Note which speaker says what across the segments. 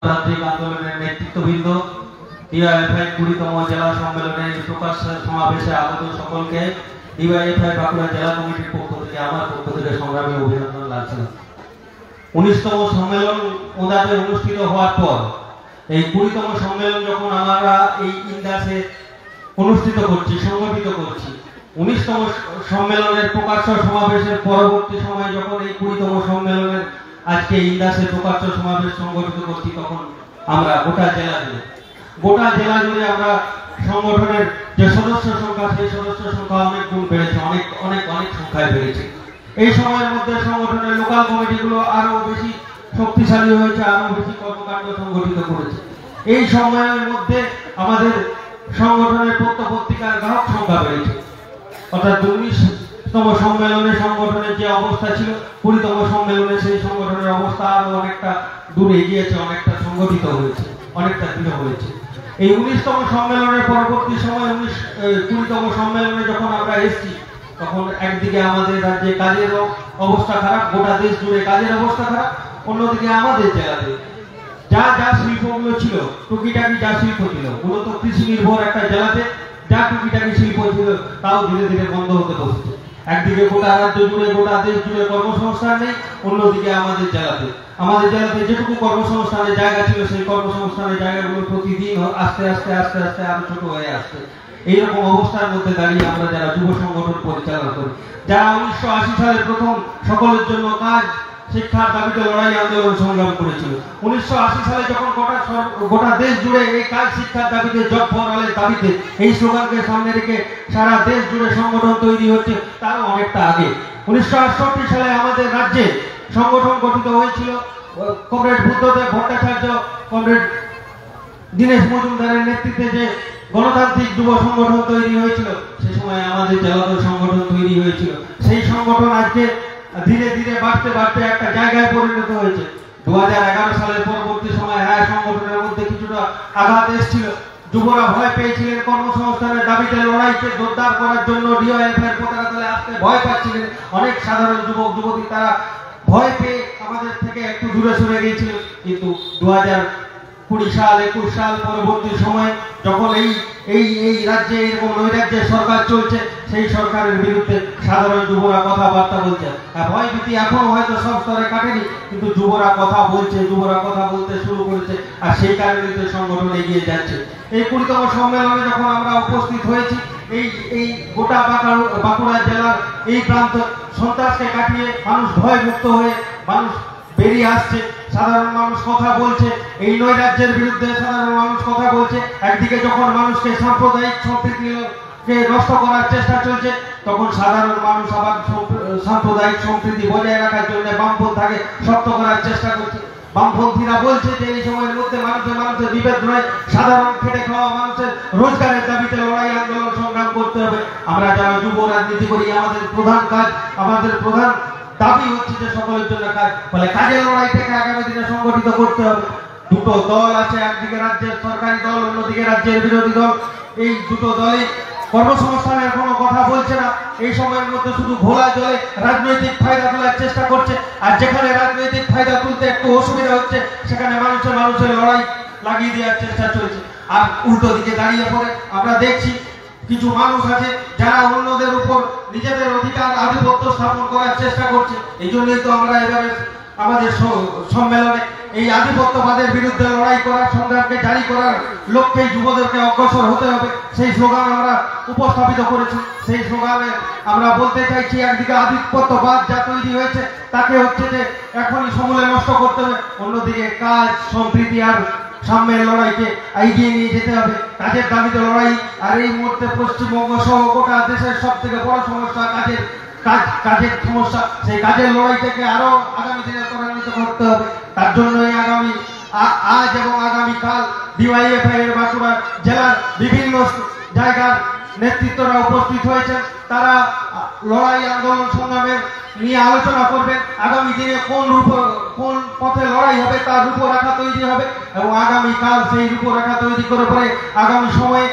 Speaker 1: গণতান্ত্রিক আন্দোলনের নেতৃত্ববৃন্দ, ডিওয়াইএফআই 20তম জেলা সম্মেলনের প্রকাশ সমাবেশে আগত সকলকে ডিওয়াইএফআই বাঁকুড়া জেলা কমিটির পক্ষ থেকে আমার পক্ষ থেকে সংগ্রামী অভিনন্দন জানাচ্ছি। 19তম সম্মেলন ওদাতে অনুষ্ঠিত হওয়ার পর এই 20তম সম্মেলন যখন আমরা এই ইন্দাসে অনুষ্ঠিত করছি, সংগঠিত করছি, 19তম সম্মেলনের প্রকাশ্য সমাবেশের পরবর্তী সময় যখন এই 20তম সম্মেলনের আজকে ইন্দাসে প্রকাশ্য সমাবেশ সংগঠিত করছি, তখন আমরা গোটা জেলা জুড়ে আমরা সংগঠনের যে সদস্য সংখ্যা, সেই সদস্য সংখ্যা অনেক গুণ বেড়েছে, অনেক সংখ্যায় বেড়েছে। এই সময়ের মধ্যে সংগঠনের লোকাল কমিটিগুলো আরো বেশি শক্তিশালী হয়েছে, আরো বেশি কর্মকাণ্ড সংগঠিত করেছে। এই সময়ের মধ্যে আমাদের সংগঠনের পত্রিকার গ্রাহক সংখ্যা বেড়েছে। অর্থাৎ 19তম সম্মেলনে সংগঠনের যে অবস্থা ছিল, 20তম সম্মেলনে সেই সংগঠনের অবস্থা আরো অনেকটা দূরে এগিয়েছে, অনেকটা সংগঠিত হয়েছে, অনেকটা দৃঢ় হয়েছে। এই 19তম সম্মেলনের পরবর্তী সময় 20তম সম্মেলনে যখন আমরা এসেছি, তখন একদিকে আমাদের রাজ্যে কাজের অবস্থা খারাপ, গোটা দেশ জুড়ে কাজের অবস্থা খারাপ, অন্যদিকে আমাদের জেলাতে যা শিল্পগুলো ছিল, টুকিটাকি যা শিল্প ছিল, মূলত কৃষি নির্ভর একটা জেলাতে যা টুকিটাকি শিল্প ছিল তাও ধীরে ধীরে বন্ধ হতে বসছে। একদিকে গোটা রাজ্য জুড়ে, গোটা দেশ জুড়ে কর্মসংস্থান নেই, অন্যদিকে আমাদের জেলাতে যেটুকু কর্মসংস্থানের জায়গা ছিল, সেই কর্মসংস্থানের জায়গাগুলো প্রতিদিন আস্তে আস্তে আরো ছোট হয়ে আসছে। এইরকম অবস্থার মধ্যে দাঁড়িয়ে আমরা যারা যুব সংগঠন পরিচালনা করি, যারা 1980 সালে প্রথম সকলের জন্য কাজ শিক্ষার দাবিতে লড়াই আন্দোলন সংগ্রাম করেছিল, 1980 সালে যখন গোটা দেশ জুড়ে এই কাজ শিক্ষার দাবিতে, জব ফর অলের দাবিতে এই স্লোগানকে সামনে রেখে সারা দেশ জুড়ে সংগঠন তৈরি হচ্ছে, তারও অনেকটা আগে 1968 সালে আমাদের রাজ্যে সংগঠন গঠিত হয়েছিল। কমরেড বুদ্ধদেব ভট্টাচার্য, কমরেড দীনেশ মজুমদারের নেতৃত্বে যে গণতান্ত্রিক যুব সংগঠন তৈরি হয়েছিল, সে সময় আমাদের জেলাতে সংগঠন তৈরি হয়েছিল। সেই সংগঠন আজকে ধীরে ধীরে বাড়তে একটা জায়গায় পরিণত হয়েছে। 2011 সালের পরবর্তী সময় সংগঠনের মধ্যে কিছুটা আঘাত এসেছিল। যুবরা ভয় পেয়েছিলেন, কর্মসংস্থানের দাবিতে লড়াইকে জোরদার করার জন্য ডিওয়াইএফআই পতাকা তলে আসতে ভয় পাচ্ছিলেন। অনেক সাধারণ যুবক যুবতী তারা ভয় পেয়ে আমাদের থেকে একটু দূরে সরে গিয়েছিল। কিন্তু 2020 সাল 21 সাল পরবর্তী সময়ে যখন এই রাজ্যে এরকম নৈরাজ্যের সরকার চলছে, সেই সরকারের বিরুদ্ধে সাধারণ যুবরা কথাবার্তা বলছে। ভয় ভীতি এখনো হয়তো সব স্তরে কাটেনি, কিন্তু যুবরা কথা বলতে শুরু করেছে, আর সেই কারণে তো সংগঠন এগিয়ে যাচ্ছে। এই 20তম সম্মেলনে যখন আমরা উপস্থিত হয়েছি, এই গোটা বাঁকুড়া জেলার এই প্রান্ত সন্ত্রাসকে কাটিয়ে মানুষ ভয়মুক্ত হয়ে মানুষ বেরিয়ে আসছে। সাধারণ মানুষ কথা বলছে, এই নৈরাজ্যের বিরুদ্ধে সাধারণ মানুষ কথা বলছে। একদিকে যখন মানুষকে সাম্প্রদায়িক সম্প্রীতিকে নষ্ট করার চেষ্টা চলছে, তখন সাধারণ মানুষ আবার সাম্প্রদায়িক সম্প্রীতি বজায় রাখার জন্য বামপন্থাকে শক্ত করার চেষ্টা করছে। বামপন্থীরা বলছে যে এই সময়ের মধ্যে মানুষের বিভেদ নয়, সাধারণ খেটে খাওয়া মানুষের রোজগারের দাবিতে লড়াই আন্দোলন সংগ্রাম করতে হবে। আমরা যারা যুব রাজনীতি করি, আমাদের প্রধান দাবি হচ্ছে যে সকলের জন্য কাজ, ফলে কাজের লড়াইটাকে আগামী দিনে সংগঠিত করতে হবে। দুটো দল আছে, একদিকে রাজ্যের সরকারি দল, অন্যদিকে রাজ্যের বিরোধী দল। এই দুটো দলই কর্মসংস্থানের কোনো কথা বলছে না। এই সময়ের মধ্যে শুধু ঘোলা জলে রাজনৈতিক ফায়দা তোলার চেষ্টা করছে, আর যেখানে রাজনৈতিক ফায়দা তুলতে একটু অসুবিধা হচ্ছে, সেখানে মানুষের লড়াই লাগিয়ে দেওয়ার চেষ্টা চলছে। আর উল্টো দিকে দাঁড়িয়ে পড়ে আমরা দেখছি কিছু মানুষ আছে যারা অন্যদের উপর নিজেদের অধিকার আধিপত্য স্থাপন করার চেষ্টা করছে। এই জন্যই তো আমরা এবারে আমাদের সম্মেলনে এই আধিপত্যবাদের বিরুদ্ধে লড়াই করার, সংগ্রামকে জারি করার লক্ষ্যে যুবদেরকে অগ্রসর হতে হবে, সেই স্লোগান আমরা উপস্থাপিত করেছি। সেই স্লোগানে আমরা বলতে চাইছি, একদিকে আধিপত্যবাদ যা তৈরি হয়েছে তাকে হচ্ছে যে এখনই সমূলে নষ্ট করতে হবে, অন্যদিকে কাজ, সম্প্রীতি আর সাম্যের লড়াইকে এগিয়ে নিয়ে যেতে হবে। কাজের দাবিতে লড়াই, আর এই মুহূর্তে পশ্চিমবঙ্গ সহ গোটা দেশের সব থেকে বড় সমস্যা কাজের সমস্যা। সেই কাজের লড়াইটাকে আরো আগামী দিনে ত্বরান্বিত করতে হবে। তার জন্য আজ এবং আগামীকাল ডিওয়াইএফআই এর বাঁকুড়া জেলার বিভিন্ন জায়গার নেতৃত্বরা উপস্থিত হয়েছেন। তারা লড়াই আন্দোলন সংগ্রামের নিয়ে আলোচনা করবেন। আগামী দিনে কোন পথে লড়াই হবে তার রূপরেখা তৈরি হবে, এবং আগামীকাল সেই রূপরেখা তৈরি করে পরে আগামী সময়ে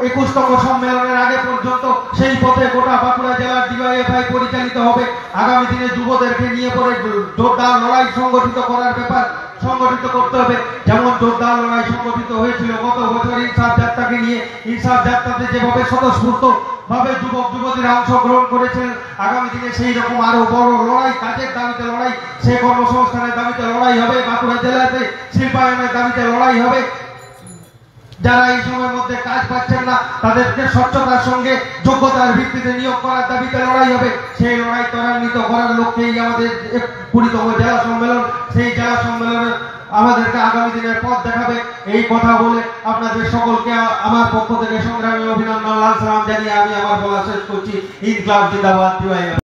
Speaker 1: 21তম সম্মেলনের আগে পর্যন্ত সেই পথে গোটা বাঁকুড়া জেলার ডিওয়াইএফআই পরিচালিত হবে। আগামী দিনে যুবদেরকে নিয়ে পরে জোরদার লড়াই সংগঠিত করার ব্যাপার সংগঠিত করতে হবে। যেমন
Speaker 2: জোরদার লড়াই সংগঠিত হয়েছিল গত বছর ইনসাফ যাত্রাকে নিয়ে। ইনসাফ যাত্রাতে যেভাবে স্বতঃস্ফূর্ত ভাবে যুবক যুবতীরা অংশগ্রহণ করেছেন, আগামী দিনে সেই রকম আরো বড় লড়াই, কাজের দাবিতে লড়াই, সে কর্মসংস্থানের দাবিতে লড়াই হবে, বাঁকুড়া জেলাতে শিল্পায়নের দাবিতে লড়াই হবে। যারা এই সময়ের মধ্যে কাজ পাচ্ছেন না তাদেরকে স্বচ্ছতার সঙ্গে যোগ্যতার ভিত্তিতে নিয়োগ করার দাবিতে লড়াই হবে। সেই লড়াই ত্বরান্বিত করার লক্ষ্যেই আমাদের 20তম জেলা সম্মেলন। সেই জেলা সম্মেলনে আমাদেরকে আগামী দিনের পথ দেখাবে। এই কথা বলে আপনাদের সকলকে আমার পক্ষ থেকে সংগ্রামী অভিনন্দন, লাল সালাম জানিয়ে আমি আমার বলা শেষ করছি। ইনকলাব জিন্দাবাদ।